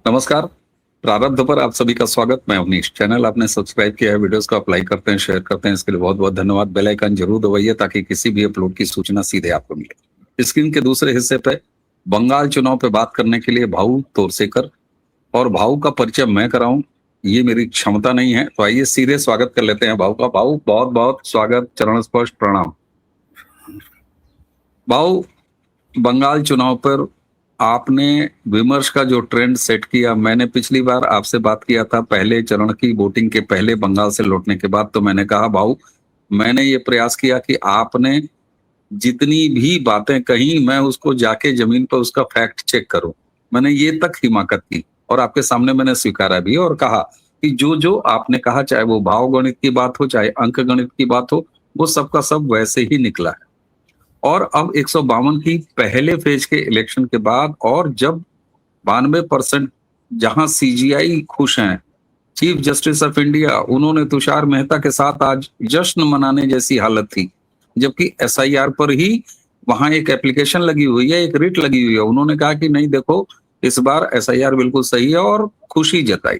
नमस्कार। प्रारब्ध पर आप सभी का स्वागत। मैं अवनीश। चैनल आपने सब्सक्राइब किया है, वीडियोस को आप लाइक करते हैं, शेयर करते हैं, इसके लिए बहुत बहुत धन्यवाद। बेल आइकन जरूर दबाइए ताकि किसी भी अपलोड की सूचना सीधे आपको मिले। स्क्रीन के दूसरे हिस्से पे बंगाल चुनाव पे बात करने के लिए भाऊ तोरसेकर और भाऊ का परिचय मैं कराऊं, ये मेरी क्षमता नहीं है, तो आइए सीधे स्वागत कर लेते हैं भाऊ का। भाऊ बहुत बहुत स्वागत, चरण स्पर्श प्रणाम। भाऊ, बंगाल चुनाव पर आपने विमर्श का जो ट्रेंड सेट किया, मैंने पिछली बार आपसे बात किया था पहले चरण की वोटिंग के पहले बंगाल से लौटने के बाद, तो मैंने कहा भाऊ मैंने ये प्रयास किया कि आपने जितनी भी बातें कही मैं उसको जाके जमीन पर उसका फैक्ट चेक करूं। मैंने ये तक हिमाकत की और आपके सामने मैंने स्वीकारा भी और कहा कि जो जो आपने कहा, चाहे वो भाव गणित की बात हो चाहे अंक गणित की बात हो, वो सबका सब वैसे ही निकला है। और अब 152 की पहले फेज के इलेक्शन के बाद और जब 92% जहां सीजीआई खुश हैं, चीफ जस्टिस ऑफ इंडिया, उन्होंने तुषार मेहता के साथ आज जश्न मनाने जैसी हालत थी, जबकि एसआईआर पर ही वहां एक एप्लीकेशन लगी हुई है, एक रिट लगी हुई है। उन्होंने कहा कि नहीं देखो, इस बार एसआईआर बिल्कुल सही है और खुशी जताई।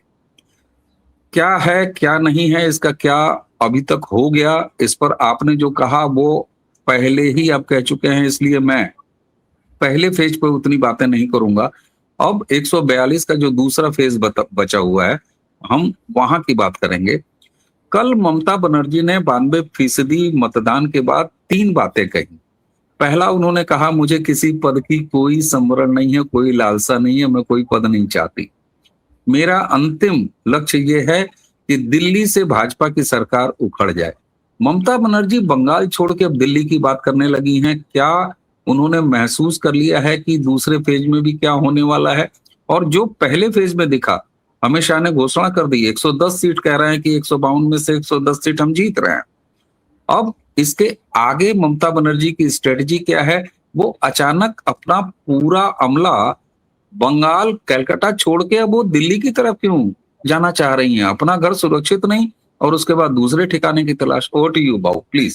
क्या है क्या नहीं है, इसका क्या अभी तक हो गया, इस पर आपने जो कहा वो पहले ही आप कह चुके हैं, इसलिए मैं पहले फेज पर उतनी बातें नहीं करूंगा। अब 142 का जो दूसरा फेज बचा हुआ है, हम वहां की बात करेंगे। कल ममता बनर्जी ने 92% मतदान के बाद 3 बातें कही। पहला, उन्होंने कहा मुझे किसी पद की कोई संवरण नहीं है, कोई लालसा नहीं है, मैं कोई पद नहीं चाहती। मेरा अंतिम लक्ष्य ये है कि दिल्ली से भाजपा की सरकार उखड़ जाए। ममता बनर्जी बंगाल छोड़ के अब दिल्ली की बात करने लगी हैं। क्या उन्होंने महसूस कर लिया है कि दूसरे फेज में भी क्या होने वाला है? और जो पहले फेज में दिखा, अमित शाह ने घोषणा कर दी 110 सीट, कह रहे हैं कि 152 में से 110 सीट हम जीत रहे हैं। अब इसके आगे ममता बनर्जी की स्ट्रेटजी क्या है? वो अचानक अपना पूरा अमला बंगाल कलकत्ता छोड़ के अब वो दिल्ली की तरफ क्यों जाना चाह रही हैं? अपना घर सुरक्षित नहीं और उसके बाद दूसरे ठिकाने की तलाश। ओवर टू यू बाबू, प्लीज।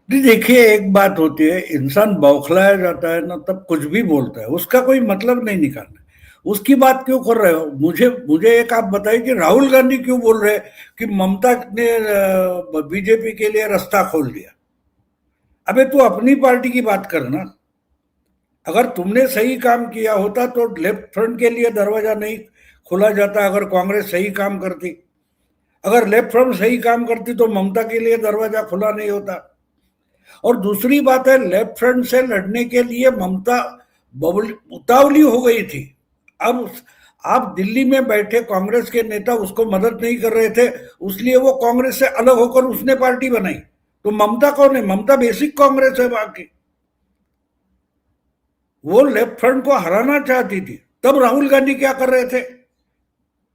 जी देखिए, एक बात होती है, इंसान बौखलाया जाता है ना तब कुछ भी बोलता है, उसका कोई मतलब नहीं निकालना। उसकी बात क्यों कर रहे हो? मुझे एक आप बताइए कि राहुल गांधी क्यों बोल रहे हैं कि ममता ने बीजेपी के लिए रास्ता खोल दिया? अबे तू अपनी पार्टी की बात कर ना। अगर तुमने सही काम किया होता तो लेफ्ट फ्रंट के लिए दरवाजा नहीं खोला जाता। अगर कांग्रेस सही काम करती, अगर लेफ्ट फ्रंट सही काम करती तो ममता के लिए दरवाजा खुला नहीं होता। और दूसरी बात है, लेफ्ट फ्रंट से लड़ने के लिए ममता उतावली हो गई थी। अब आप दिल्ली में बैठे कांग्रेस के नेता उसको मदद नहीं कर रहे थे, इसलिए वो कांग्रेस से अलग होकर उसने पार्टी बनाई। तो ममता कौन है? ममता बेसिक कांग्रेस है बाकी। वो लेफ्ट फ्रंट को हराना चाहती थी। तब राहुल गांधी क्या कर रहे थे?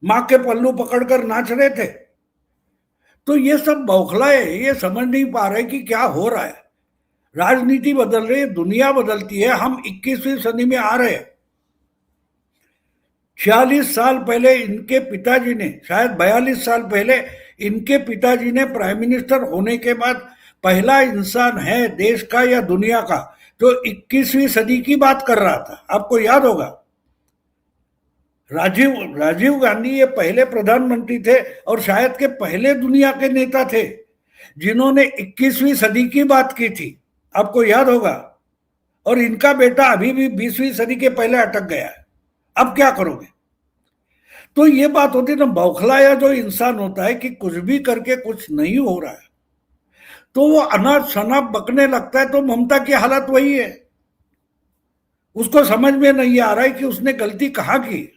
मां के पल्लू पकड़कर नाच रहे थे। तो ये सब बौखलाए, ये समझ नहीं पा रहे कि क्या हो रहा है। राजनीति बदल रही है, दुनिया बदलती है, हम 21वीं सदी में आ रहे हैं। 46 साल पहले इनके पिताजी ने, शायद 42 साल पहले इनके पिताजी ने प्राइम मिनिस्टर होने के बाद पहला इंसान है देश का या दुनिया का जो 21वीं सदी की बात कर रहा था। आपको याद होगा, राजीव गांधी ये पहले प्रधानमंत्री थे और शायद के पहले दुनिया के नेता थे जिन्होंने 21वीं सदी की बात की थी। आपको याद होगा। और इनका बेटा अभी भी 20वीं सदी के पहले अटक गया है। अब क्या करोगे? तो ये बात होती है ना, बौखलाया जो इंसान होता है कि कुछ भी करके कुछ नहीं हो रहा है तो वो अनाप शनाप बकने लगता है। तो ममता की हालत वही है। उसको समझ में नहीं आ रहा है कि उसने गलती कहाँ की।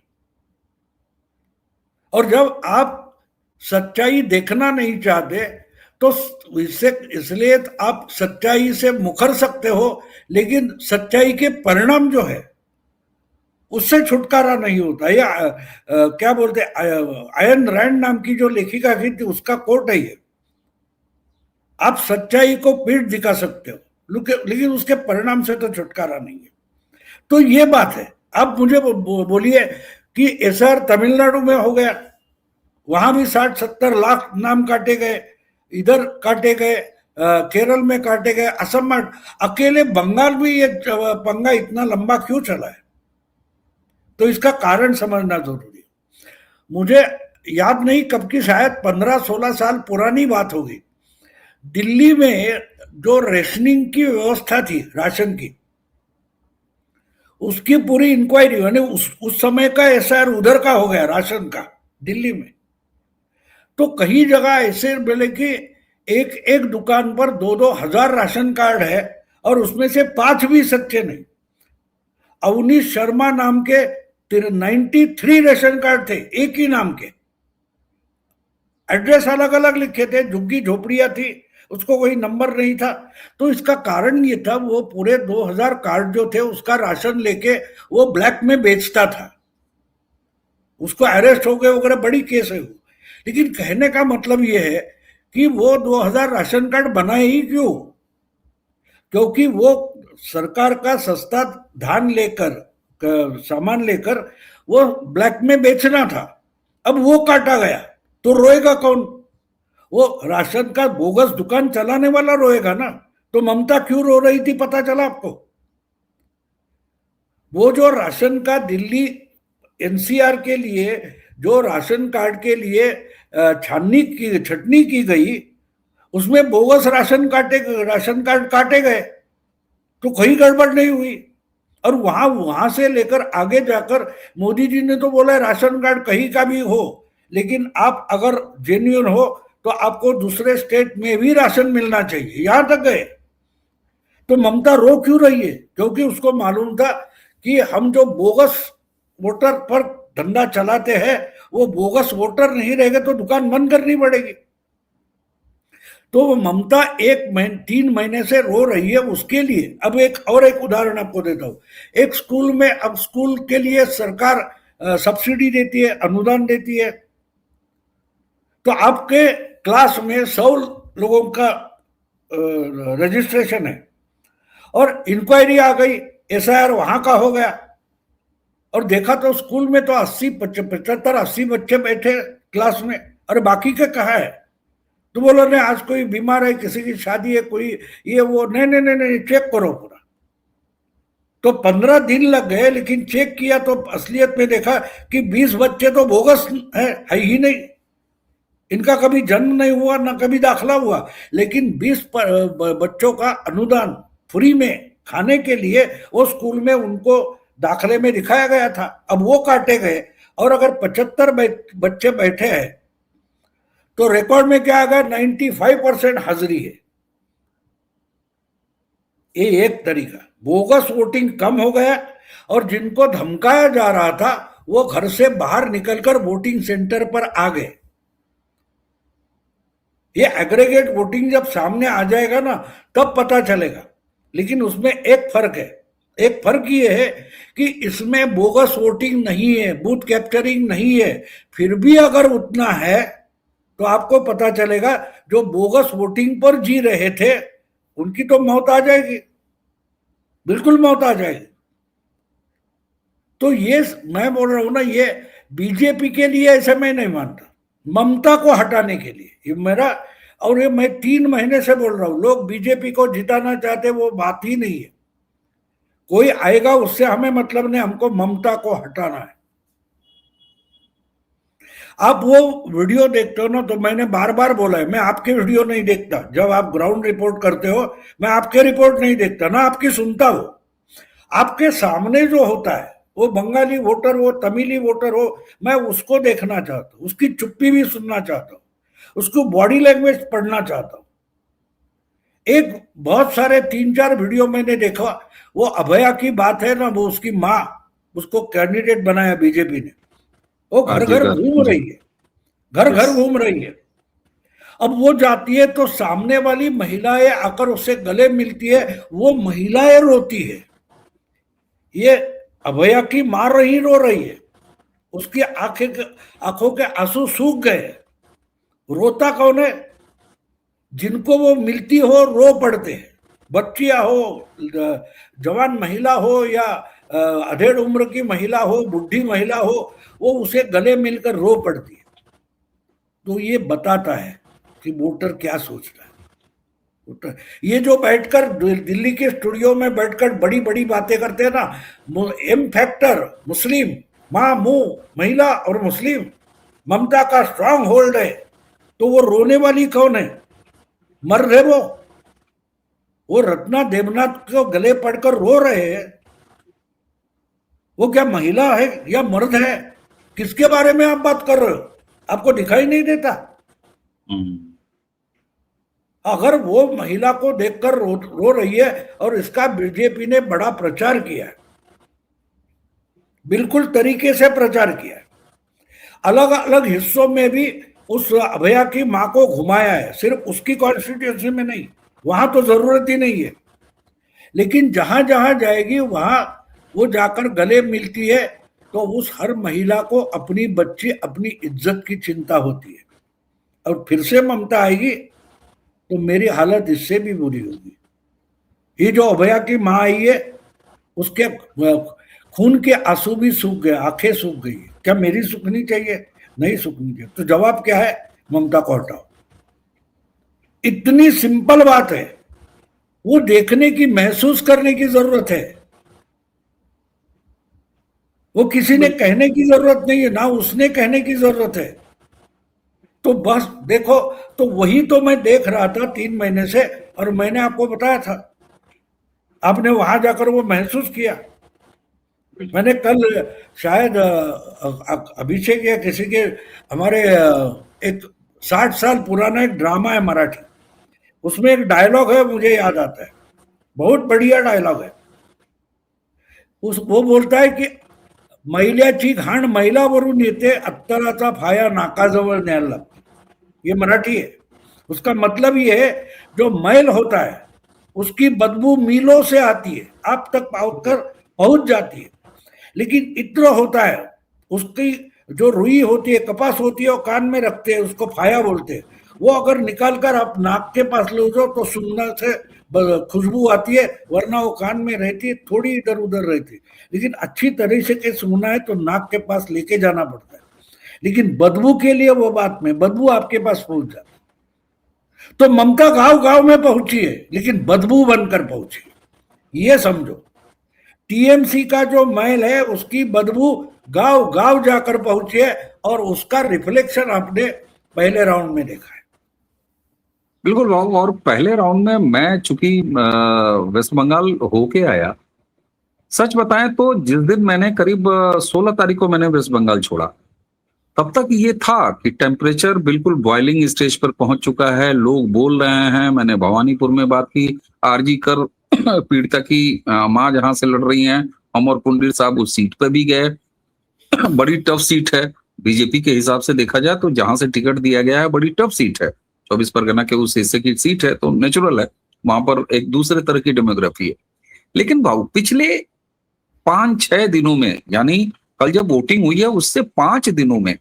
और जब आप सच्चाई देखना नहीं चाहते तो इसलिए आप सच्चाई से मुकर सकते हो, लेकिन सच्चाई के परिणाम जो है उससे छुटकारा नहीं होता। या क्या बोलते, आयन रैंड नाम की जो लेखिका की थी, उसका कोट है ये, आप सच्चाई को पीठ दिखा सकते हो लेकिन उसके परिणाम से तो छुटकारा नहीं है। तो ये बात है। आप मुझे बोलिए कि एसआर तमिलनाडु में हो गया, वहां भी 60-70 लाख नाम काटे गए, इधर काटे गए, केरल में काटे गए, असम में, अकेले बंगाल में ये पंगा इतना लंबा क्यों चला है? तो इसका कारण समझना जरूरी है। मुझे याद नहीं कब की, शायद 15-16 साल पुरानी बात होगी, दिल्ली में जो रेशनिंग की व्यवस्था थी, राशन की, उसकी पूरी इंक्वायरी, यानी उस समय का एसआईआर उधर का हो गया, राशन का, दिल्ली में। तो कई जगह ऐसे मिले कि एक एक दुकान पर 2-2 हजार राशन कार्ड है और उसमें से 5 भी सच्चे नहीं। अवनीश शर्मा नाम के 93 रेशन कार्ड थे, एक ही नाम के, एड्रेस अलग अलग लिखे थे, झुग्गी झोपड़ियां थी, उसको कोई नंबर नहीं था। तो इसका कारण ये था, वो पूरे 2000 कार्ड जो थे उसका राशन लेके वो ब्लैक में बेचता था, उसको अरेस्ट हो गए वगैरह, बड़ी केस है वो। लेकिन कहने का मतलब ये है कि वो 2000 राशन कार्ड बनाए ही क्यों? क्योंकि वो सरकार का सस्ता धान लेकर, सामान लेकर वो ब्लैक में बेचना था। अब वो काटा गया तो रोएगा कौन? वो राशन का बोगस दुकान चलाने वाला रोएगा ना। तो ममता क्यों रो रही थी पता चला आपको? वो जो राशन का दिल्ली एनसीआर के लिए, जो राशन कार्ड के लिए छटनी की गई, उसमें बोगस राशन कार्ड काटे गए, तो कोई गड़बड़ नहीं हुई। और वहां से लेकर आगे जाकर मोदी जी ने तो बोला राशन कार्ड कहीं का भी हो, लेकिन आप अगर जेन्युइन हो तो आपको दूसरे स्टेट में भी राशन मिलना चाहिए, यहां तक गए। तो ममता रो क्यों रही है? क्योंकि उसको मालूम था कि हम जो बोगस वोटर पर धंधा चलाते हैं, वो बोगस वोटर नहीं रहेंगे तो दुकान बंद करनी पड़ेगी। तो वो ममता 3 महीने से रो रही है उसके लिए। अब एक उदाहरण आपको देता हूं। एक स्कूल में, अब स्कूल के लिए सरकार सब्सिडी देती है, अनुदान देती है। तो आपके क्लास में 100 लोगों का रजिस्ट्रेशन है और इंक्वायरी आ गई, एसआईआर वहां का हो गया, और देखा तो स्कूल में तो 75-80 बच्चे बैठे क्लास में, अरे बाकी के कहाँ है? तो बोलो नहीं, आज कोई बीमार है, किसी की शादी है, कोई ये वो, नहीं नहीं नहीं नहीं, चेक करो पूरा। तो 15 दिन लग गए, लेकिन चेक किया तो असलियत में देखा कि 20 बच्चे तो बोगस है ही नहीं, इनका कभी जन्म नहीं हुआ ना कभी दाखला हुआ। लेकिन 20 बच्चों का अनुदान फ्री में खाने के लिए वो स्कूल में उनको दाखले में दिखाया गया था, अब वो काटे गए। और अगर 75 बच्चे बैठे हैं तो रिकॉर्ड में क्या आ गया? 95% हाजिरी है। ये एक तरीका, बोगस वोटिंग कम हो गया, और जिनको धमकाया जा रहा था वो घर से बाहर निकलकर वोटिंग सेंटर पर आ गए। ये एग्रीगेट वोटिंग जब सामने आ जाएगा ना, तब पता चलेगा। लेकिन उसमें एक फर्क है, एक फर्क ये है कि इसमें बोगस वोटिंग नहीं है, बूथ कैप्चरिंग नहीं है। फिर भी अगर उतना है तो आपको पता चलेगा जो बोगस वोटिंग पर जी रहे थे उनकी तो मौत आ जाएगी, बिल्कुल मौत आ जाएगी। तो ये मैं बोल रहा हूं ना, ये बीजेपी के लिए ऐसा मैं नहीं मानता, ममता को हटाने के लिए ये मेरा, और ये मैं 3 महीने से बोल रहा हूं, लोग बीजेपी को जिताना चाहते, वो बात ही नहीं है। कोई आएगा उससे हमें मतलब नहीं, हमको ममता को हटाना है। आप वो वीडियो देखते हो ना, तो मैंने बार बार बोला है, मैं आपके वीडियो नहीं देखता, जब आप ग्राउंड रिपोर्ट करते हो मैं आपके रिपोर्ट नहीं देखता ना, आपकी सुनता हो। आपके सामने जो होता है, वो बंगाली वोटर हो, तमिली वोटर हो, मैं उसको देखना चाहता हूँ, उसकी चुप्पी भी सुनना चाहता हूँ, उसको बॉडी लैंग्वेज पढ़ना चाहता हूँ। एक बहुत सारे 3-4 वीडियो मैंने देखा, वो अभया की बात है ना, वो उसकी माँ, उसको कैंडिडेट बनाया बीजेपी ने, वो घर घर घूम रही है, घर घर घूम रही है। अब वो जाती है तो सामने वाली महिलाएं आकर उससे गले मिलती है, वो महिलाएं रोती है। ये अभया की मां रही रो रही है, उसकी आंखों के आंसू सूख गए। रोता कौन है? जिनको वो मिलती हो रो पड़ते हैं, बच्चियां हो, जवान महिला हो, या अधेड़ उम्र की महिला हो, बुढ़ी महिला हो, वो उसे गले मिलकर रो पड़ती है। तो ये बताता है कि वोटर क्या सोचता है। ये जो बैठकर दिल्ली के स्टूडियो में बैठकर बड़ी बड़ी बातें करते हैं ना, एम फैक्टर, मुस्लिम, माँ, मुंह, महिला और मुस्लिम, ममता का स्ट्रांग होल्ड है, तो वो रोने वाली कौन है? मर रहे वो रत्ना देवनाथ को गले पड़कर रो रहे हैं, वो क्या महिला है या मर्द है? किसके बारे में आप बात कर रहे हो? आपको दिखाई नहीं देता? अगर वो महिला को देखकर रो रही है और इसका बीजेपी ने बड़ा प्रचार किया है, बिल्कुल तरीके से प्रचार किया है, अलग अलग हिस्सों में भी उस अभया की मां को घुमाया है, सिर्फ उसकी कॉन्स्टिट्यूंसी में नहीं, वहां तो जरूरत ही नहीं है, लेकिन जहां जहां जाएगी वहां वो जाकर गले मिलती है, तो उस हर महिला को अपनी बच्ची, अपनी इज्जत की चिंता होती है। और फिर से ममता आएगी तो मेरी हालत इससे भी बुरी होगी। ये जो अभया की मां आई है, उसके खून के आंसू भी सूख गए, आंखें सूख गई, क्या मेरी सूखनी चाहिए? नहीं सूखनी चाहिए। तो जवाब क्या है? ममता को हटाओ। इतनी सिंपल बात है, वो देखने की, महसूस करने की जरूरत है, वो किसी ने कहने की जरूरत नहीं है, ना उसने कहने की जरूरत है। तो बस देखो, तो वही तो मैं देख रहा था 3 महीने से, और मैंने आपको बताया था, आपने वहां जाकर वो महसूस किया। मैंने कल शायद अभिषेक या किसी के, हमारे एक 60 साल पुराना एक ड्रामा है मराठी, उसमें एक डायलॉग है, मुझे याद आता है, बहुत बढ़िया डायलॉग है। वो बोलता है कि महिल्याची घाण महिलावरून येते, अत्तराचा फाया नाकाजवळ न्यायला लागतो। ये मराठी है। उसका मतलब ये है, जो मैल होता है उसकी बदबू मीलों से आती है, आप तक पहुंच जाती है, लेकिन इत्र होता है, उसकी जो रुई होती है, कपास होती है, वो कान में रखते हैं, उसको फाया बोलते हैं। वो अगर निकाल कर आप नाक के पास ले जाओ तो सुंदर से खुशबू आती है, वरना वो कान में रहती है, थोड़ी इधर उधर रहती है। लेकिन अच्छी तरह से सुनना है तो नाक के पास लेके जाना पड़ता है, लेकिन बदबू के लिए वो बात में, बदबू आपके पास पहुंच जाती। तो ममता गांव गांव में पहुंची है, लेकिन बदबू बनकर पहुंची, ये समझो। टीएमसी का जो मैल है, उसकी बदबू गांव गांव जाकर पहुंची है, और उसका रिफ्लेक्शन आपने पहले राउंड में देखा है। बिल्कुल बाबू, और पहले राउंड में मैं चूंकि वेस्ट बंगाल होके आया, सच बताएं तो जिस दिन मैंने करीब 16 तारीख को मैंने वेस्ट बंगाल छोड़ा, तब तक ये था कि टेम्परेचर बिल्कुल बॉइलिंग स्टेज पर पहुंच चुका है, लोग बोल रहे हैं। मैंने भवानीपुर में बात की, आरजी कर पीड़िता की मां जहां से लड़ रही हैं, अमर पुंडीर साहब उस सीट पर भी गए। बड़ी टफ सीट है, बीजेपी के हिसाब से देखा जाए तो जहां से टिकट दिया गया है बड़ी टफ सीट है, 24 परगना के उस हिस्से की सीट है, तो नेचुरल है, वहां पर एक दूसरे तरह की डेमोग्राफी है। लेकिन भाऊ पिछले 5-6 दिनों में, यानी कल जब वोटिंग हुई है उससे 5 दिनों में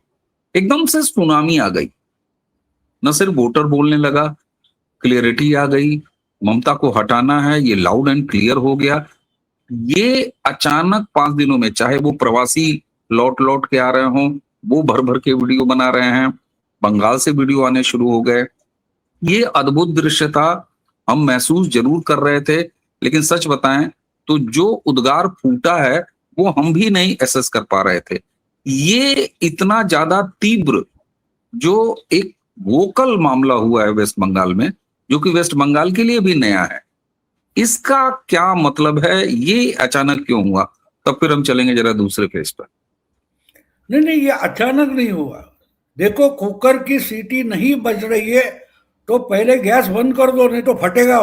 एकदम से सुनामी आ गई। न सिर्फ वोटर बोलने लगा, क्लियरिटी आ गई, ममता को हटाना है, ये लाउड एंड क्लियर हो गया। ये अचानक 5 दिनों में, चाहे वो प्रवासी लौट लौट के आ रहे हों, वो भर भर के वीडियो बना रहे हैं, बंगाल से वीडियो आने शुरू हो गए, ये अद्भुत दृश्य था। हम महसूस जरूर कर रहे थे, लेकिन सच बताएं तो जो उद्गार फूटा है वो हम भी नहीं एसेस कर पा रहे थे। ये इतना ज्यादा तीव्र जो एक वोकल मामला हुआ है वेस्ट बंगाल में, जो कि वेस्ट बंगाल के लिए भी नया है, इसका क्या मतलब है, ये अचानक क्यों हुआ? तब फिर हम चलेंगे जरा दूसरे फेज पर। नहीं, ये अचानक नहीं हुआ। देखो, कुकर की सीटी नहीं बज रही है तो पहले गैस बंद कर दो, नहीं तो फटेगा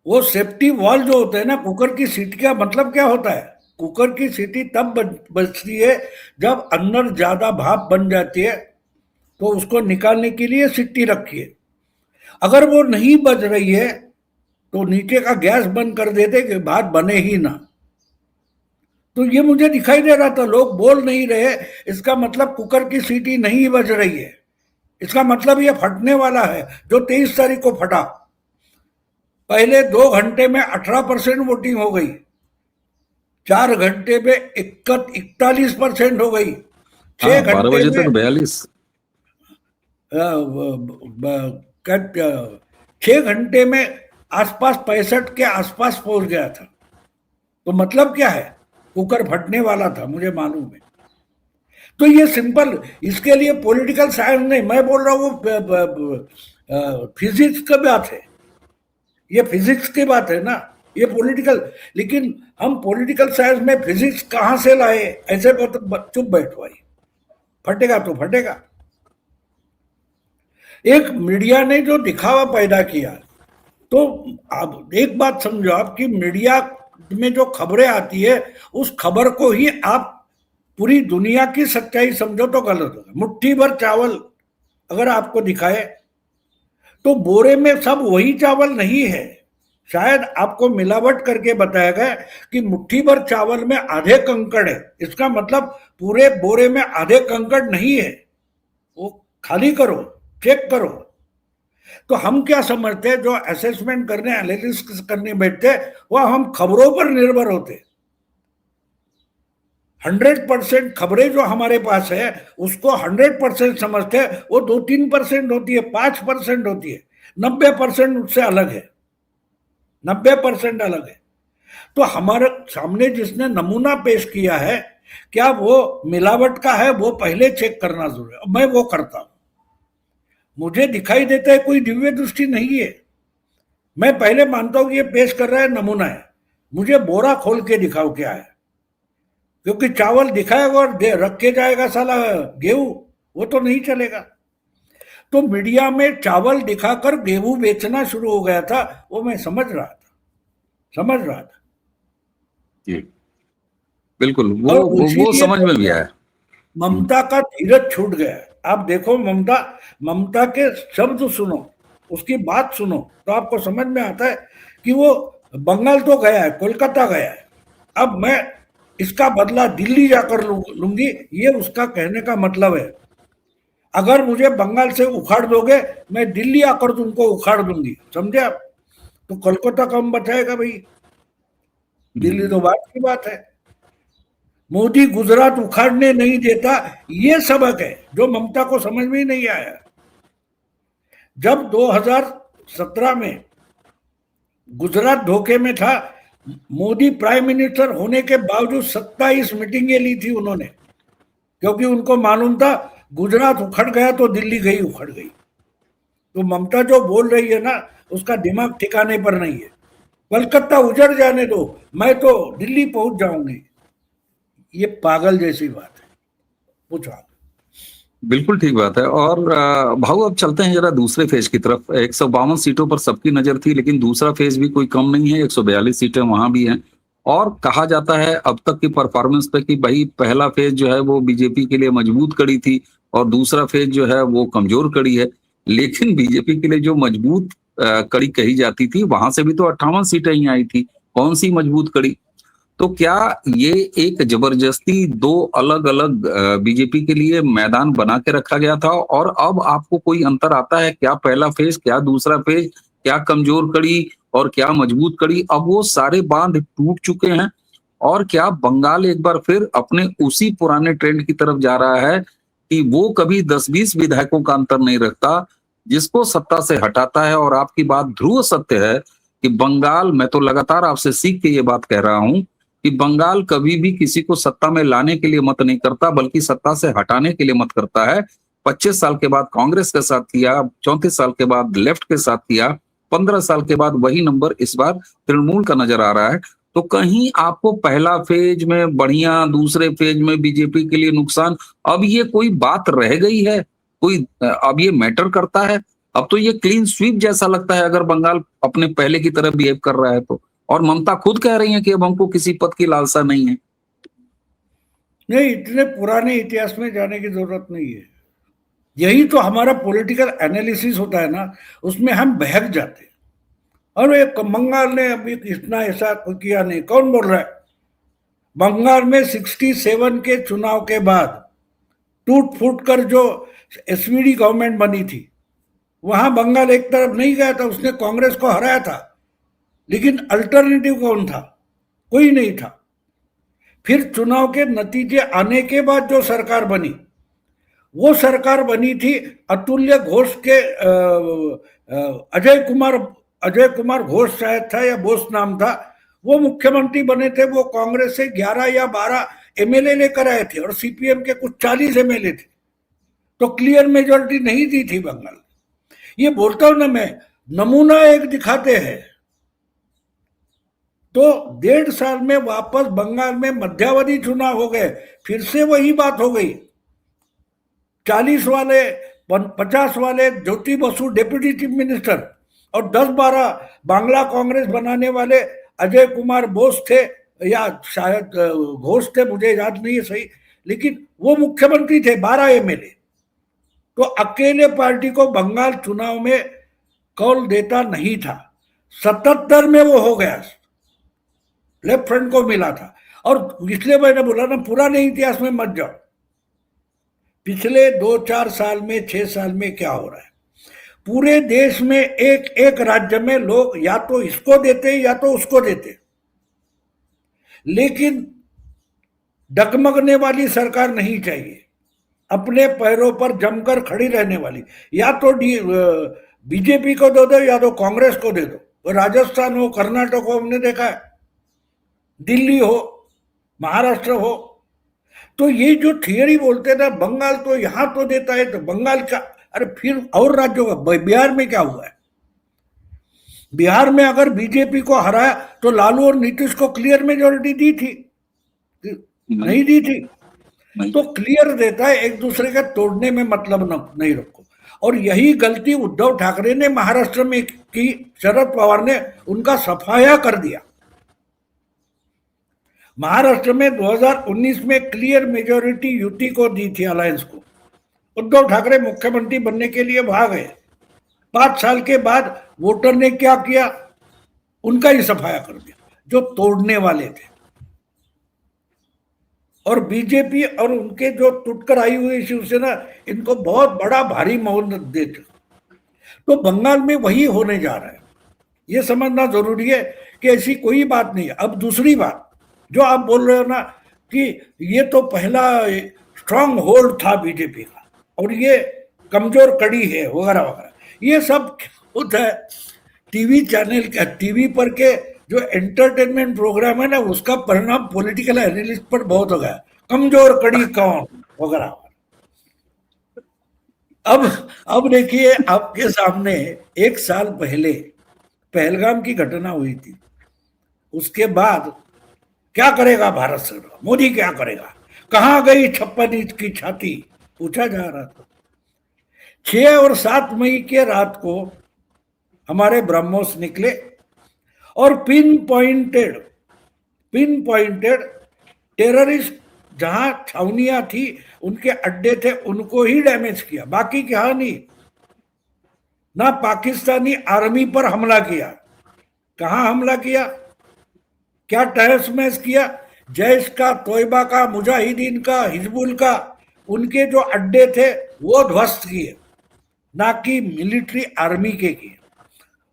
वो सेफ्टी वॉल जो होता है ना, कुकर की सीटी का मतलब क्या होता है? कुकर की सीटी तब बजती है जब अंदर ज्यादा भाप बन जाती है, तो उसको निकालने के लिए सीटी रखी है। अगर वो नहीं बज रही है तो नीचे का गैस बंद कर देते कि भात बने ही ना। तो ये मुझे दिखाई दे रहा था, लोग बोल नहीं रहे, इसका मतलब कुकर की सीटी नहीं बज रही है, इसका मतलब ये फटने वाला है, जो 23 तारीख को फटा। पहले 2 घंटे में 18% वोटिंग हो गई, 4 घंटे में 41% हो गई, 6 12 घंटे बजे तक में 42। 6 घंटे में आसपास 65 के आसपास पहुंच गया था। तो मतलब क्या है, कुकर फटने वाला था, मुझे मालूम है। तो ये सिंपल, इसके लिए पॉलिटिकल साइंस नहीं, मैं बोल रहा हूँ फिजिक्स की बात है, ये फिजिक्स की बात है ना, ये पॉलिटिकल। लेकिन हम पॉलिटिकल साइंस में फिजिक्स कहां से लाए, ऐसे चुप बैठो भाई, फटेगा तो फटेगा। एक मीडिया ने जो दिखावा पैदा किया, तो अब एक बात समझो आप कि मीडिया में जो खबरें आती है, उस खबर को ही आप पूरी दुनिया की सच्चाई समझो तो गलत होगा। मुट्ठी भर चावल अगर आपको दिखाए, तो बोरे में सब वही चावल नहीं है, शायद आपको मिलावट करके बताया गया कि मुट्ठी भर चावल में आधे कंकड़ है, इसका मतलब पूरे बोरे में आधे कंकड़ नहीं है। वो खाली करो, चेक करो। तो हम क्या समझते हैं, जो असेसमेंट करने, एनालिसिस करने बैठते, वह हम खबरों पर निर्भर होते। 100% खबरें जो हमारे पास है उसको 100% समझते हैं, वो 2-3% होती है, 5% होती है, 90% उससे अलग है, 90% अलग है। तो हमारे सामने जिसने नमूना पेश किया है, क्या वो मिलावट का है, वो पहले चेक करना जरूरी है। मैं वो करता हूं, मुझे दिखाई देता है कोई दिव्य दृष्टि नहीं है, मैं पहले मानता हूं कि ये पेश कर रहा है नमूना है, मुझे बोरा खोल के दिखाओ क्या है। क्योंकि चावल दिखाएगा और रख के जाएगा साला गेहूं, वो तो नहीं चलेगा। तो मीडिया में चावल दिखाकर गेहूं बेचना शुरू हो गया था, वो मैं समझ रहा था। जी बिल्कुल, और वो इसीलिए समझ में भी आया। ममता का धीरज छूट गया। आप देखो, ममता के शब्द सुनो, उसकी बात सुनो, तो आपको समझ में आता है कि वो बंगाल तो गया है, कोलकाता गया है, अब मैं इसका बदला दिल्ली जाकर लूंगी, ये उसका कहने का मतलब है। अगर मुझे बंगाल से उखाड़ दोगे, मैं दिल्ली आकर तुमको उखाड़ दूंगी, समझे आप? तो कोलकाता कम बचाएगा भाई, दिल्ली तो बात की बात है। मोदी गुजरात उखाड़ने नहीं देता, ये सबक है जो ममता को समझ में ही नहीं आया। जब 2017 में गुजरात धोखे में था, मोदी प्राइम मिनिस्टर होने के बावजूद 27 मीटिंगें ली थी उन्होंने, क्योंकि उनको मालूम था गुजरात उखड़ गया तो दिल्ली गई उखड़ गई। तो ममता जो बोल रही है ना, उसका दिमाग ठिकाने पर नहीं है। कलकत्ता उजड़ जाने दो, मैं तो दिल्ली पहुंच जाऊंगी, ये पागल जैसी बात है। पूछो आप। बिल्कुल ठीक बात है। और भाऊ अब चलते हैं जरा दूसरे फेज की तरफ। 152 सीटों पर सबकी नजर थी, लेकिन दूसरा फेज भी कोई कम नहीं है, 142 सीटें वहां भी हैं। और कहा जाता है अब तक की परफॉर्मेंस पे कि भाई पहला फेज जो है वो बीजेपी के लिए मजबूत कड़ी थी और दूसरा फेज जो है वो कमजोर कड़ी है। लेकिन बीजेपी के लिए जो मजबूत कड़ी कही जाती थी, वहां से भी तो 58 सीटें ही आई थी। कौन सी मजबूत कड़ी? तो क्या ये एक जबरदस्ती दो अलग अलग बीजेपी के लिए मैदान बना के रखा गया था, और अब आपको कोई अंतर आता है क्या? पहला फेज क्या, दूसरा फेज क्या, कमजोर कड़ी और क्या मजबूत कड़ी, अब वो सारे बांध टूट चुके हैं? और क्या बंगाल एक बार फिर अपने उसी पुराने ट्रेंड की तरफ जा रहा है कि वो कभी 10-20 विधायकों का अंतर नहीं रखता, जिसको सत्ता से हटाता है? और आपकी बात ध्रुव सत्य है कि बंगाल, मैं तो लगातार आपसे सीख के ये बात कह रहा हूं कि बंगाल कभी भी किसी को सत्ता में लाने के लिए मत नहीं करता, बल्कि सत्ता से हटाने के लिए मत करता है। 25 साल के बाद कांग्रेस के साथ किया, 34 साल के बाद लेफ्ट के साथ किया, 15 साल के बाद वही नंबर इस बार तृणमूल का नजर आ रहा है। तो कहीं आपको पहला फेज में बढ़िया, दूसरे फेज में बीजेपी के लिए नुकसान, अब ये कोई बात रह गई है? कोई अब ये मैटर करता है? अब तो ये क्लीन स्वीप जैसा लगता है अगर बंगाल अपने पहले की तरह बिहेव कर रहा है तो। और ममता खुद कह रही है कि अब हमको किसी पद की लालसा नहीं है। नहीं, इतने पुराने इतिहास में जाने की जरूरत नहीं है। यही तो हमारा पॉलिटिकल एनालिसिस होता है ना, उसमें हम बहक जाते हैं। और एक बंगाल ने अभी इतना ऐसा किया नहीं, कौन बोल रहा है? बंगाल में 67 के चुनाव के बाद टूट फूट कर जो एसवीडी गवर्नमेंट बनी थी, वहां बंगाल एक तरफ नहीं गया था, उसने कांग्रेस को हराया था, लेकिन अल्टरनेटिव कौन था? कोई नहीं था। फिर चुनाव के नतीजे आने के बाद जो सरकार बनी, वो सरकार बनी थी अतुल्य घोष के अजय कुमार घोष शायद था या बोस नाम था, वो मुख्यमंत्री बने थे। वो कांग्रेस से 11 या 12 एमएलए लेकर आए थे और सीपीएम के कुछ 40 एमएलए थे, तो क्लियर मेजोरिटी नहीं दी थी बंगाल। ये बोलता हूं ना मैं, नमूना एक दिखाते हैं। तो 1.5 साल में वापस बंगाल में मध्यावधि चुनाव हो गए, फिर से वही बात हो गई। 40 वाले 50 वाले Jyoti Basu deputy chief minister और 10-12 बांग्ला कांग्रेस बनाने वाले अजय कुमार बोस थे या शायद घोष थे, मुझे याद नहीं है सही, लेकिन वो मुख्यमंत्री थे, 12 एमएलए। तो अकेले पार्टी को बंगाल चुनाव में कॉल देता नहीं था। 77 में वो हो गया, लेफ्ट फ्रंट को मिला था। और इसलिए मैंने बोला ना, पुराने इतिहास में मत जाओ। पिछले 2-4 साल में 6 साल में क्या हो रहा है, पूरे देश में एक एक राज्य में लोग या तो इसको देते या तो उसको देते, लेकिन डगमगने वाली सरकार नहीं चाहिए, अपने पैरों पर जमकर खड़ी रहने वाली। या तो बीजेपी को दे दो या तो कांग्रेस को दे दो। राजस्थान हो, कर्नाटक हो, हमने देखा है, दिल्ली हो, महाराष्ट्र हो। तो ये जो थियरी बोलते ना, बंगाल तो यहां तो देता है तो बंगाल का, अरे फिर और राज्यों का, बिहार में क्या हुआ है? बिहार में अगर बीजेपी को हराया तो लालू और नीतीश को क्लियर मेजोरिटी दी थी, नहीं दी थी? तो क्लियर देता है, एक दूसरे का तोड़ने में मतलब नहीं रखो। और यही गलती उद्धव ठाकरे ने महाराष्ट्र में की, शरद पवार ने उनका सफाया कर दिया। महाराष्ट्र में 2019 में क्लियर मेजोरिटी यूटी को दी थी, अलायंस को। उद्धव ठाकरे मुख्यमंत्री बनने के लिए भाग गए। 5 साल के बाद वोटर ने क्या किया, उनका ही सफाया कर दिया, जो तोड़ने वाले थे। और बीजेपी और उनके जो टूटकर आई हुई शिवसेना, इनको बहुत बड़ा भारी मोहलत देते। तो बंगाल में वही होने जा रहा है, ये समझना जरूरी है कि ऐसी कोई बात नहीं है। अब दूसरी बात जो आप बोल रहे हो ना, कि ये तो पहला स्ट्रांग होल्ड था बीजेपी का और ये कमजोर कड़ी है वगैरह वगैरह, ये सब होता है टीवी चैनल का, टीवी पर के जो एंटरटेनमेंट प्रोग्राम है ना, उसका परिणाम पॉलिटिकल एनालिस्ट पर बहुत हो गया, कमजोर कड़ी कौन वगैरह। अब देखिए, आपके सामने 1 साल पहले पहलगाम की घटना हुई थी, उसके बाद क्या करेगा भारत सरकार, मोदी क्या करेगा, कहां गई 56 इंच की छाती, पूछा जा रहा था। 6 और 7 मई के रात को हमारे ब्रह्मोस निकले और पिन पॉइंटेड टेररिस्ट जहां छावनियां थी, उनके अड्डे थे, उनको ही डैमेज किया, बाकी क्या नहीं। ना पाकिस्तानी आर्मी पर हमला किया, कहां हमला किया, क्या तहस महस किया, जैश का, तोयबा का, मुजाहिदीन का, हिजबुल का, उनके जो अड्डे थे वो ध्वस्त किए, ना कि मिलिट्री आर्मी के किए।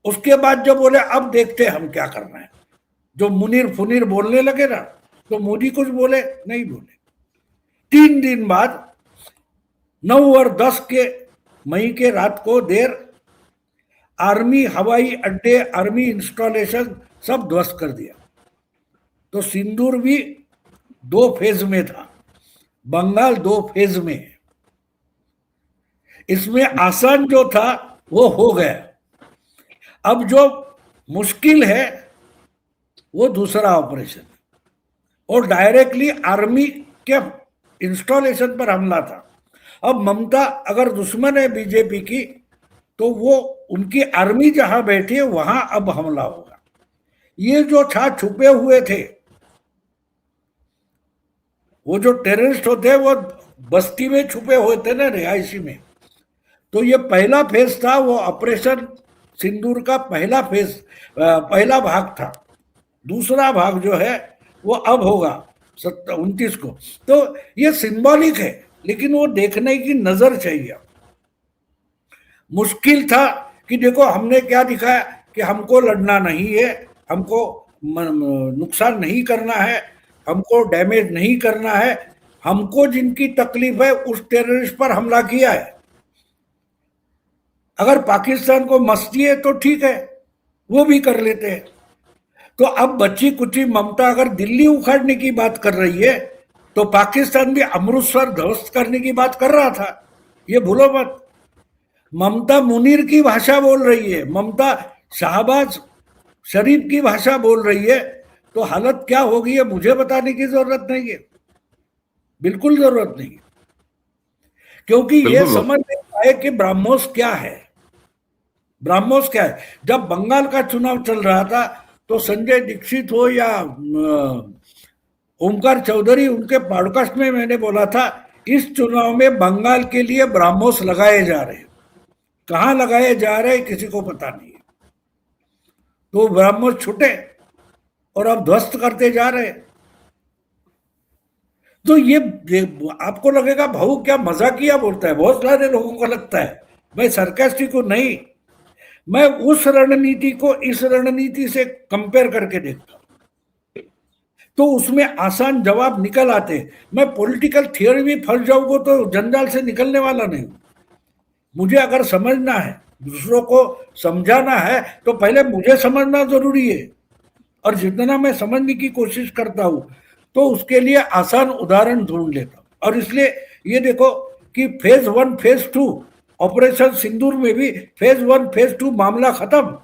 उसके बाद जो बोले अब देखते हम क्या करना है, जो मुनीर फुनीर बोलने लगे ना, तो मोदी कुछ बोले नहीं बोले। 3 दिन बाद 9 और 10 के मई के रात को देर आर्मी हवाई अड्डे, आर्मी इंस्टॉलेशन सब ध्वस्त कर दिया। तो सिंदूर भी 2 फेज में था, बंगाल 2 फेज में है। इसमें आसान जो था वो हो गया। अब जो मुश्किल है वो दूसरा ऑपरेशन, और डायरेक्टली आर्मी के इंस्टॉलेशन पर हमला था। अब ममता अगर दुश्मन है बीजेपी की, तो वो उनकी आर्मी जहां बैठी है वहां अब हमला होगा। ये जो छुपे हुए थे, वो जो टेररिस्ट होते हैं वो बस्ती में छुपे हुए थे ना, रिहायशी में। तो ये पहला फेज था, वो ऑपरेशन सिंदूर का पहला फेज, पहला भाग था। दूसरा भाग जो है वो अब होगा 29 को। तो ये सिंबॉलिक है, लेकिन वो देखने की नजर चाहिए। मुश्किल था कि देखो हमने क्या दिखाया कि हमको लड़ना नहीं है, हमको नुकसान नहीं करना है, हमको डैमेज नहीं करना है, हमको जिनकी तकलीफ है उस टेररिस्ट पर हमला किया है। अगर पाकिस्तान को मस्ती है तो ठीक है, वो भी कर लेते हैं। तो अब बच्ची कुची ममता अगर दिल्ली उखाड़ने की बात कर रही है तो पाकिस्तान भी अमृतसर ध्वस्त करने की बात कर रहा था, ये भूलो मत। ममता मुनीर की भाषा बोल रही है, ममता शाहबाज शरीफ की भाषा बोल रही है, तो हालत क्या होगी है मुझे बताने की जरूरत नहीं है, बिल्कुल जरूरत नहीं है। क्योंकि ये समझ नहीं पाए कि ब्रह्मोस क्या है। ब्रह्मोस क्या है? जब बंगाल का चुनाव चल रहा था तो संजय दीक्षित हो या ओमकार चौधरी, उनके पॉडकास्ट में मैंने बोला था इस चुनाव में बंगाल के लिए ब्रह्मोस लगाए जा रहे हैं। कहां लगाए जा रहे हैं किसी को पता नहीं है। तो ब्रह्मोस छूटे और अब ध्वस्त करते जा रहे हैं। तो ये आपको लगेगा भाऊ क्या मजाकिया बोलता है, बहुत सारे लोगों को लगता है। मैं सरकास्टिक हूं नहीं, मैं उस रणनीति को इस रणनीति से कंपेयर करके देखता हूं, तो उसमें आसान जवाब निकल आते। मैं पॉलिटिकल थियोरी में फंस जाऊंगा तो जंजाल से निकलने वाला नहीं। मुझे अगर समझना है, दूसरों को समझाना है, तो पहले मुझे समझना जरूरी है। और जितना मैं समझने की कोशिश करता हूं तो उसके लिए आसान उदाहरण ढूंढ लेता हूं। और इसलिए ये देखो कि फेज 1 फेज 2 ऑपरेशन सिंदूर में भी फेज 1 फेज 2 मामला खत्म।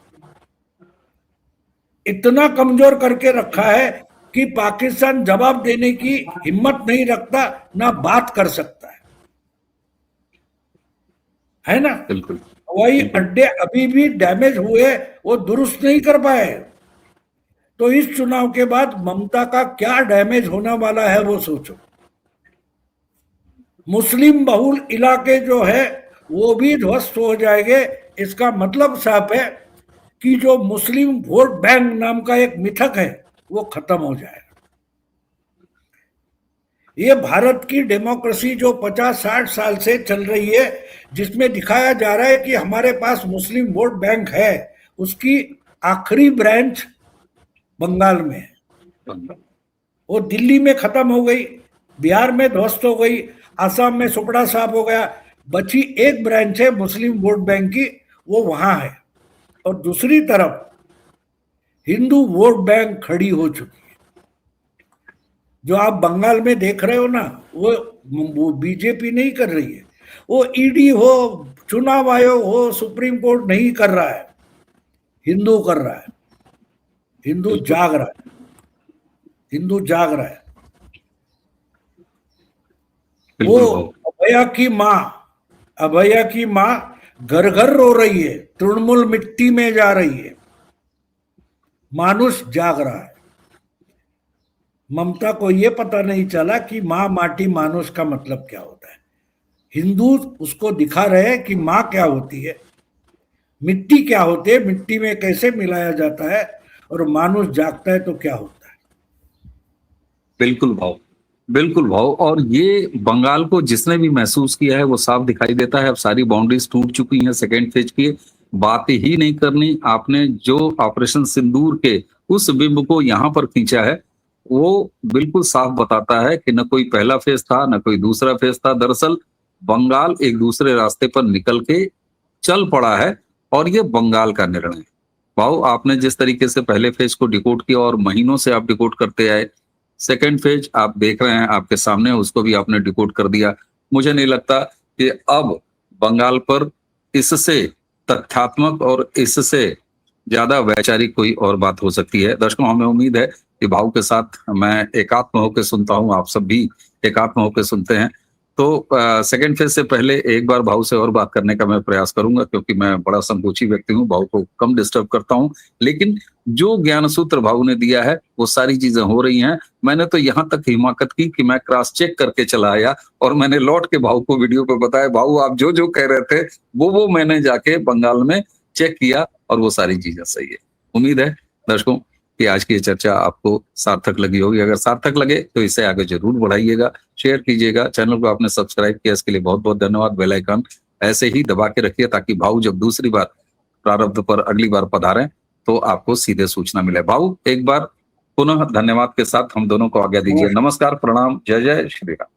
इतना कमजोर करके रखा है कि पाकिस्तान जवाब देने की हिम्मत नहीं रखता, ना बात कर सकता है ना। बिल्कुल। हवाई अड्डे अभी भी डैमेज हुए, वो दुरुस्त नहीं कर पाए। तो इस चुनाव के बाद ममता का क्या डैमेज होने वाला है वो सोचो। मुस्लिम बहुल इलाके जो है वो भी ध्वस्त हो जाएंगे। इसका मतलब साफ है कि जो मुस्लिम वोट बैंक नाम का एक मिथक है वो खत्म हो जाएगा। ये भारत की डेमोक्रेसी जो 50-60 साल से चल रही है, जिसमें दिखाया जा रहा है कि हमारे पास मुस्लिम वोट बैंक है, उसकी आखिरी ब्रांच बंगाल में है। वो दिल्ली में खत्म हो गई, बिहार में ध्वस्त हो गई, आसाम में सुपड़ा साफ हो गया। बची एक ब्रांच है मुस्लिम वोट बैंक की, वो वहां है। और दूसरी तरफ हिंदू वोट बैंक खड़ी हो चुकी है। जो आप बंगाल में देख रहे हो ना, वो बीजेपी नहीं कर रही है, वो ईडी हो, चुनाव आयोग हो, सुप्रीम कोर्ट नहीं कर रहा है, हिंदू कर रहा है। हिंदू जाग रहा है, हिंदू जाग रहा है। वो अभया की माँ घर घर रो रही है, तृणमूल मिट्टी में जा रही है, मानुष जाग रहा है। ममता को यह पता नहीं चला कि माँ माटी मानुष का मतलब क्या होता है। हिंदू उसको दिखा रहे हैं कि माँ क्या होती है, मिट्टी क्या होती है, मिट्टी में कैसे मिलाया जाता है, और मानुष जागता है तो क्या होता है। बिल्कुल भाव, बिल्कुल भाव। और ये बंगाल को जिसने भी महसूस किया है वो साफ दिखाई देता है। अब सारी बाउंड्रीज टूट चुकी हैं सेकेंड फेज की, बात ही नहीं करनी। आपने जो ऑपरेशन सिंदूर के उस बिंब को यहाँ पर खींचा है वो बिल्कुल साफ बताता है कि न कोई पहला फेज था न कोई दूसरा फेज था। दरअसल बंगाल एक दूसरे रास्ते पर निकल के चल पड़ा है और ये बंगाल का निर्णय है। भाव, आपने जिस तरीके से पहले फेज को डिकोड किया और महीनों से आप डिकोड करते आए, सेकेंड फेज आप देख रहे हैं आपके सामने, उसको भी आपने डिकोड कर दिया। मुझे नहीं लगता कि अब बंगाल पर इससे तथ्यात्मक और इससे ज्यादा वैचारिक कोई और बात हो सकती है। दर्शकों, हमें उम्मीद है कि भाव के साथ मैं एकात्म होकर सुनता हूं, आप सब भी एकात्म होकर सुनते हैं। तो सेकेंड फेज से पहले एक बार भाव से और बात करने का मैं प्रयास करूंगा, क्योंकि मैं बड़ा संकोची व्यक्ति हूं, भाव को कम डिस्टर्ब करता हूं। लेकिन जो ज्ञान सूत्र भाव ने दिया है वो सारी चीजें हो रही हैं। मैंने तो यहाँ तक हिमाकत की कि मैं क्रॉस चेक करके चला आया और मैंने लौट के भाव को वीडियो पे बताया, भाव आप जो जो कह रहे थे वो मैंने जाके बंगाल में चेक किया और वो सारी चीजें सही है। उम्मीद है दर्शकों कि आज की चर्चा आपको सार्थक लगी होगी। अगर सार्थक लगे तो इसे आगे जरूर बढ़ाइएगा, शेयर कीजिएगा। चैनल को आपने सब्सक्राइब किया, इसके लिए बहुत बहुत धन्यवाद। बेल आइकन ऐसे ही दबा के रखिए ताकि भाव जब दूसरी बार प्रारब्ध पर अगली बार पधारें तो आपको सीधे सूचना मिले। भाव, एक बार पुनः धन्यवाद के साथ हम दोनों को आज्ञा दीजिए। नमस्कार, प्रणाम, जय जय श्री राम।